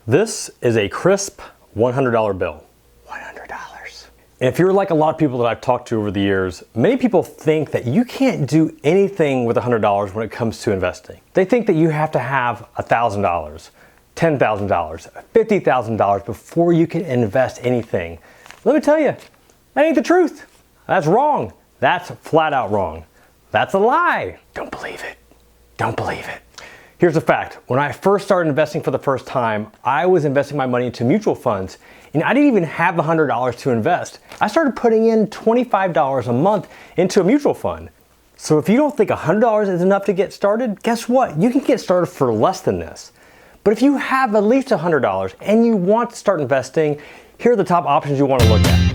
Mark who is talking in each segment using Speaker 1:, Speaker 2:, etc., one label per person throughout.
Speaker 1: This is a crisp $100 bill. $100. And if you're like a lot of people that I've talked to over the years, many people think that you can't do anything with $100 when it comes to investing. They think that you have to have $1,000, $10,000, $50,000 before you can invest anything. Let me tell you, that ain't the truth. That's wrong. That's flat out wrong. That's a lie. Don't believe it. Don't believe it. Here's the fact. When I first started investing for the first time, I was investing my money into mutual funds, and I didn't even have $100 to invest. I started putting in $25 a month into a mutual fund. So if you don't think $100 is enough to get started, guess what? You can get started for less than this. But if you have at least $100 and you want to start investing, here are the top options you want to look at.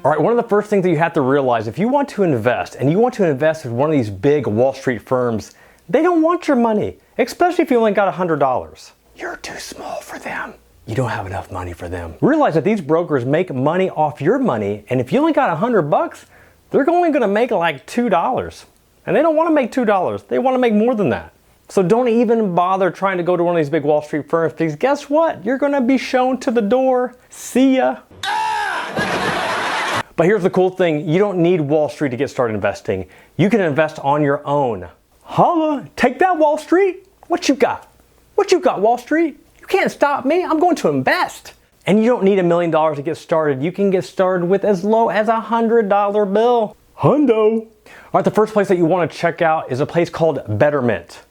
Speaker 1: All right, one of the first things that you have to realize, if you want to invest and you want to invest with one of these big Wall Street firms, they don't want your money, especially if you only got $100. You're too small for them. You don't have enough money for them. Realize that these brokers make money off your money, and if you only got $100, they're only gonna make like $2. And they don't wanna make $2, they wanna make more than that. So don't even bother trying to go to one of these big Wall Street firms, because guess what? You're gonna be shown to the door. See ya. But here's the cool thing, you don't need Wall Street to get started investing. You can invest on your own. Holla, take that Wall Street. What you got? What you got, Wall Street? You can't stop me, I'm going to invest. And you don't need $1 million to get started. You can get started with as low as a $100 bill. Hundo. All right, the first place that you want to check out is a place called Betterment.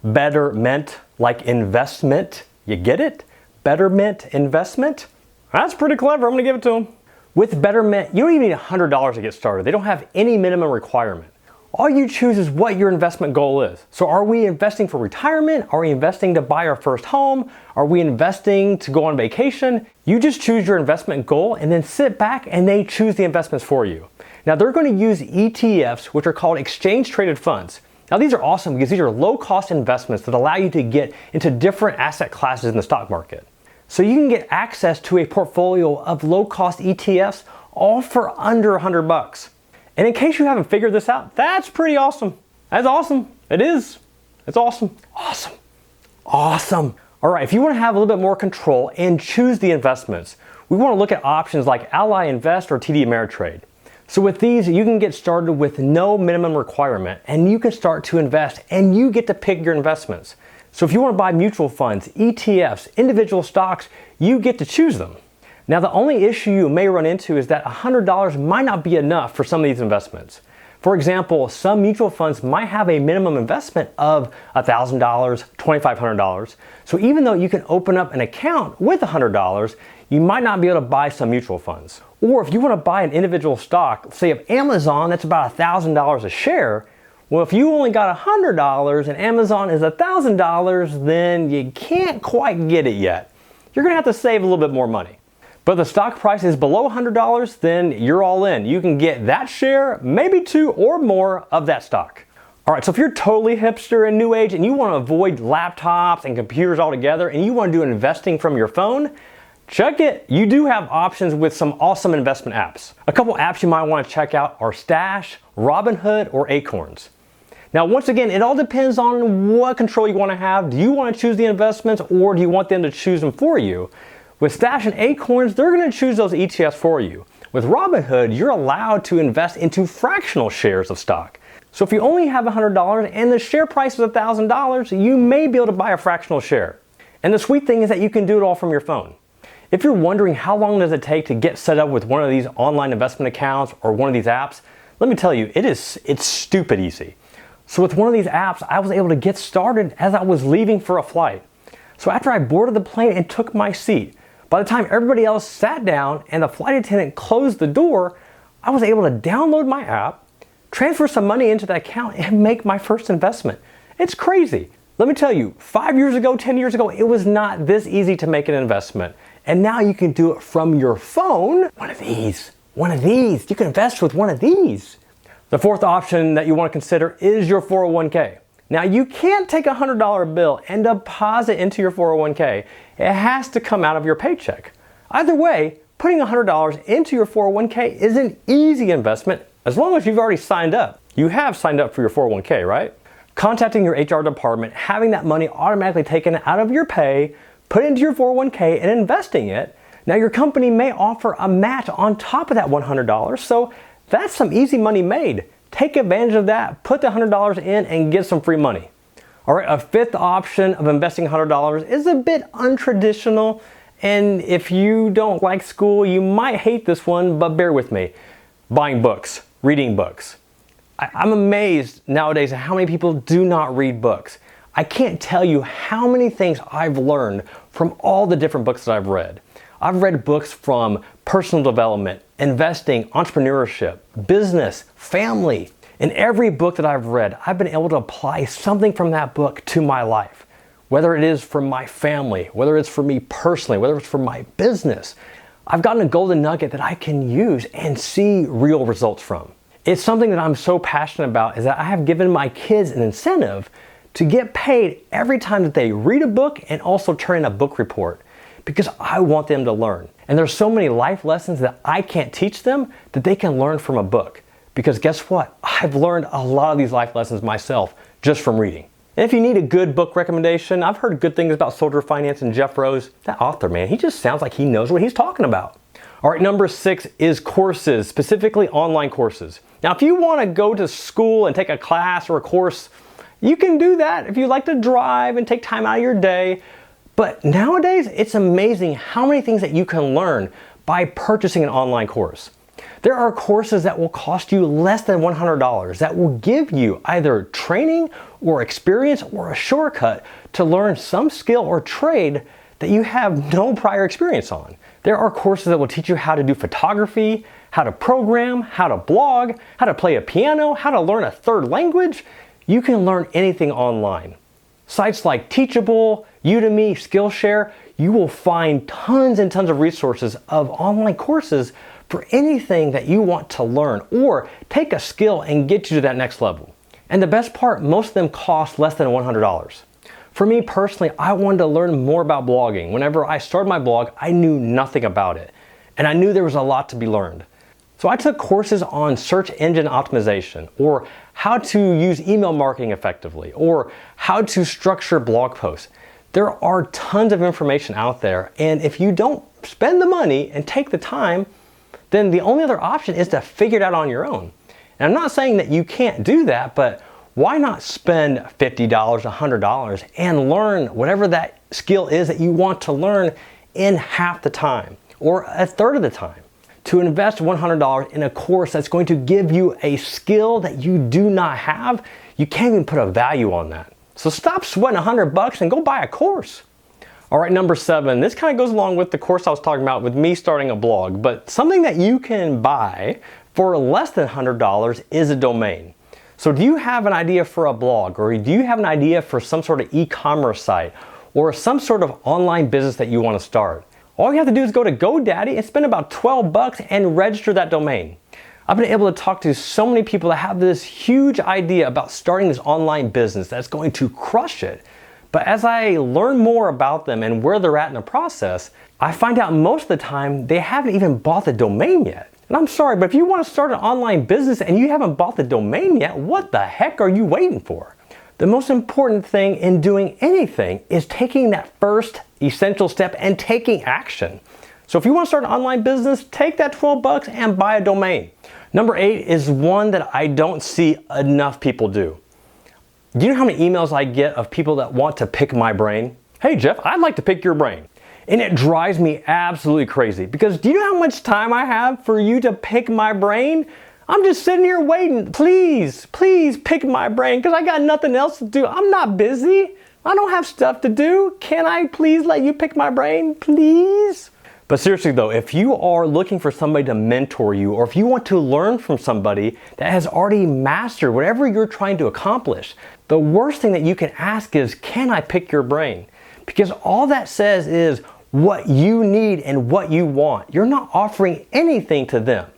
Speaker 1: Betterment, like investment. You get it? Betterment investment. That's pretty clever, I'm gonna give it to them. With Betterment, you don't even need $100 to get started. They don't have any minimum requirement. All you choose is what your investment goal is. So are we investing for retirement? Are we investing to buy our first home? Are we investing to go on vacation? You just choose your investment goal and then sit back and they choose the investments for you. Now they're going to use ETFs, which are called exchange traded funds. Now these are awesome because these are low cost investments that allow you to get into different asset classes in the stock market. So you can get access to a portfolio of low-cost ETFs all for under $100. And in case you haven't figured this out, that's pretty awesome. That's awesome. It is. It's awesome. Awesome. Awesome. All right, if you want to have a little bit more control and choose the investments, we want to look at options like Ally Invest or TD Ameritrade. So with these, you can get started with no minimum requirement and you can start to invest and you get to pick your investments. So if you want to buy mutual funds, ETFs, individual stocks, you get to choose them. Now the only issue you may run into is that $100 might not be enough for some of these investments. For example, some mutual funds might have a minimum investment of $1,000, $2,500. So even though you can open up an account with $100, you might not be able to buy some mutual funds. Or if you want to buy an individual stock, say of Amazon, that's about $1,000 a share. Well, if you only got $100 and Amazon is $1,000, then you can't quite get it yet. You're gonna have to save a little bit more money. But if the stock price is below $100, then you're all in. You can get that share, maybe two or more of that stock. All right, so if you're totally hipster and new age and you wanna avoid laptops and computers altogether and you wanna do investing from your phone, check it. You do have options with some awesome investment apps. A couple apps you might wanna check out are Stash, Robinhood, or Acorns. Now, once again, it all depends on what control you want to have. Do you want to choose the investments or do you want them to choose them for you? With Stash and Acorns, they're going to choose those ETFs for you. With Robinhood, you're allowed to invest into fractional shares of stock. So if you only have $100 and the share price is $1,000, you may be able to buy a fractional share. And the sweet thing is that you can do it all from your phone. If you're wondering how long does it take to get set up with one of these online investment accounts or one of these apps, let me tell you, it's stupid easy. So with one of these apps, I was able to get started as I was leaving for a flight. So after I boarded the plane and took my seat, by the time everybody else sat down and the flight attendant closed the door, I was able to download my app, transfer some money into that account, and make my first investment. It's crazy. Let me tell you, 5 years ago, 10 years ago, it was not this easy to make an investment. And now you can do it from your phone. One of these. You can invest with one of these. The fourth option that you want to consider is your 401k. Now you can't take a $100 bill and deposit into your 401k. It has to come out of your paycheck. Either way, putting $100 into your 401k is an easy investment as long as you've already signed up. You have signed up for your 401k, right? Contacting your HR department, having that money automatically taken out of your pay, put into your 401k and investing it. Now your company may offer a match on top of that $100, so that's some easy money made. Take advantage of that, put the $100 in and get some free money. All right, a fifth option of investing $100 is a bit untraditional, and if you don't like school, you might hate this one, but bear with me. Buying books, reading books. I'm amazed nowadays at how many people do not read books. I can't tell you how many things I've learned from all the different books that I've read. I've read books from personal development, investing, entrepreneurship, business, family. In every book that I've read, I've been able to apply something from that book to my life. Whether it is for my family, whether it's for me personally, whether it's for my business. I've gotten a golden nugget that I can use and see real results from. It's something that I'm so passionate about, is that I have given my kids an incentive to get paid every time that they read a book and also turn in a book report, because I want them to learn. And there's so many life lessons that I can't teach them that they can learn from a book. Because guess what? I've learned a lot of these life lessons myself just from reading. And if you need a good book recommendation, I've heard good things about Soldier Finance and Jeff Rose. That author, man, he just sounds like he knows what he's talking about. All right, number 6 is courses, specifically online courses. Now, if you want to go to school and take a class or a course, you can do that if you like to drive and take time out of your day. But nowadays, it's amazing how many things that you can learn by purchasing an online course. There are courses that will cost you less than $100 that will give you either training or experience or a shortcut to learn some skill or trade that you have no prior experience on. There are courses that will teach you how to do photography, how to program, how to blog, how to play a piano, how to learn a third language. You can learn anything online. Sites like Teachable, Udemy, Skillshare, you will find tons and tons of resources of online courses for anything that you want to learn or take a skill and get you to that next level. And the best part, most of them cost less than $100. For me personally, I wanted to learn more about blogging. Whenever I started my blog, I knew nothing about it. And I knew there was a lot to be learned. So I took courses on search engine optimization, or how to use email marketing effectively, or how to structure blog posts. There are tons of information out there, and if you don't spend the money and take the time, then the only other option is to figure it out on your own. And I'm not saying that you can't do that, but why not spend $50, $100 and learn whatever that skill is that you want to learn in half the time or a third of the time? To invest $100 in a course that's going to give you a skill that you do not have, you can't even put a value on that. So stop sweating $100 and go buy a course. All right, number 7, this kind of goes along with the course I was talking about with me starting a blog, but something that you can buy for less than $100 is a domain. So do you have an idea for a blog, or do you have an idea for some sort of e-commerce site or some sort of online business that you want to start? All you have to do is go to GoDaddy and spend about $12 and register that domain. I've been able to talk to so many people that have this huge idea about starting this online business that's going to crush it. But as I learn more about them and where they're at in the process, I find out most of the time they haven't even bought the domain yet. And I'm sorry, but if you want to start an online business and you haven't bought the domain yet, what the heck are you waiting for? The most important thing in doing anything is taking that first essential step and taking action. So if you want to start an online business, take that $12 and buy a domain. Number 8 is one that I don't see enough people do. Do you know how many emails I get of people that want to pick my brain? Hey Jeff, I'd like to pick your brain. And it drives me absolutely crazy, because do you know how much time I have for you to pick my brain? I'm just sitting here waiting. Please, please pick my brain, because I got nothing else to do. I'm not busy. I don't have stuff to do. Can I please let you pick my brain, please? But seriously though, if you are looking for somebody to mentor you, or if you want to learn from somebody that has already mastered whatever you're trying to accomplish, the worst thing that you can ask is, can I pick your brain? Because all that says is what you need and what you want. You're not offering anything to them.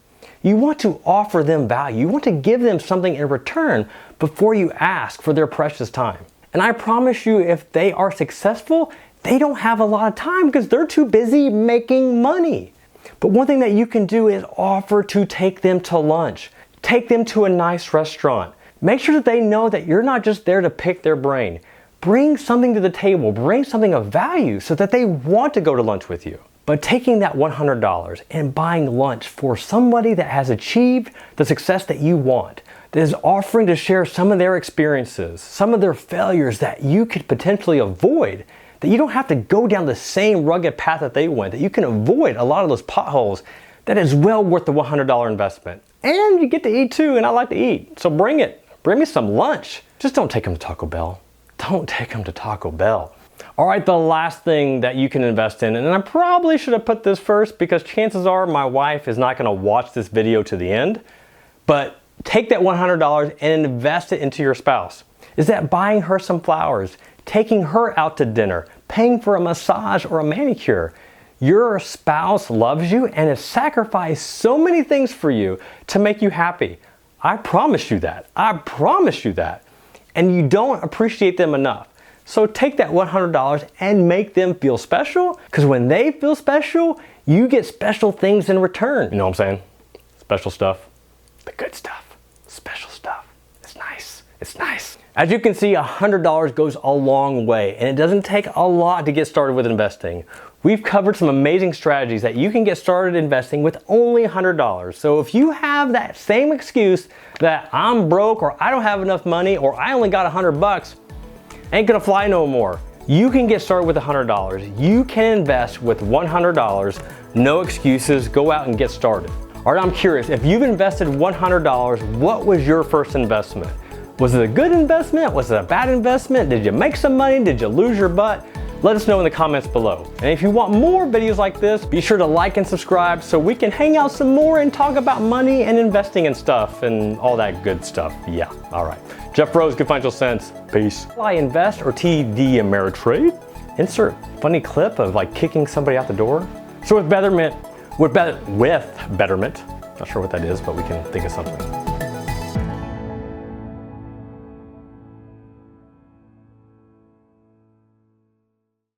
Speaker 1: You want to offer them value. You want to give them something in return before you ask for their precious time. And I promise you, if they are successful, they don't have a lot of time because they're too busy making money. But one thing that you can do is offer to take them to lunch. Take them to a nice restaurant. Make sure that they know that you're not just there to pick their brain. Bring something to the table. Bring something of value so that they want to go to lunch with you. But taking that $100 and buying lunch for somebody that has achieved the success that you want, that is offering to share some of their experiences, some of their failures that you could potentially avoid, that you don't have to go down the same rugged path that they went, that you can avoid a lot of those potholes, that is well worth the $100 investment. And you get to eat too, and I like to eat, so bring it. Bring me some lunch. Just don't take them to Taco Bell. Don't take them to Taco Bell. All right, the last thing that you can invest in, and I probably should have put this first because chances are my wife is not gonna watch this video to the end, but take that $100 and invest it into your spouse. Is that buying her some flowers, taking her out to dinner, paying for a massage or a manicure? Your spouse loves you and has sacrificed so many things for you to make you happy. I promise you that. I promise you that. And you don't appreciate them enough. So take that $100 and make them feel special, because when they feel special, you get special things in return. You know what I'm saying? Special stuff. The good stuff. Special stuff. It's nice. It's nice. As you can see, $100 goes a long way, and it doesn't take a lot to get started with investing. We've covered some amazing strategies that you can get started investing with only $100. So if you have that same excuse that I'm broke or I don't have enough money or I only got $100, ain't gonna fly no more. You can get started with $100. You can invest with $100. No excuses, go out and get started. All right, I'm curious, if you've invested $100, what was your first investment? Was it a good investment? Was it a bad investment? Did you make some money? Did you lose your butt? Let us know in the comments below. And if you want more videos like this, be sure to like and subscribe so we can hang out some more and talk about money and investing and stuff and all that good stuff. Yeah, all right. Jeff Rose, Good Financial Sense. Peace. Will I invest or TD Ameritrade? Insert funny clip of like kicking somebody out the door. So with Betterment, not sure what that is, but we can think of something.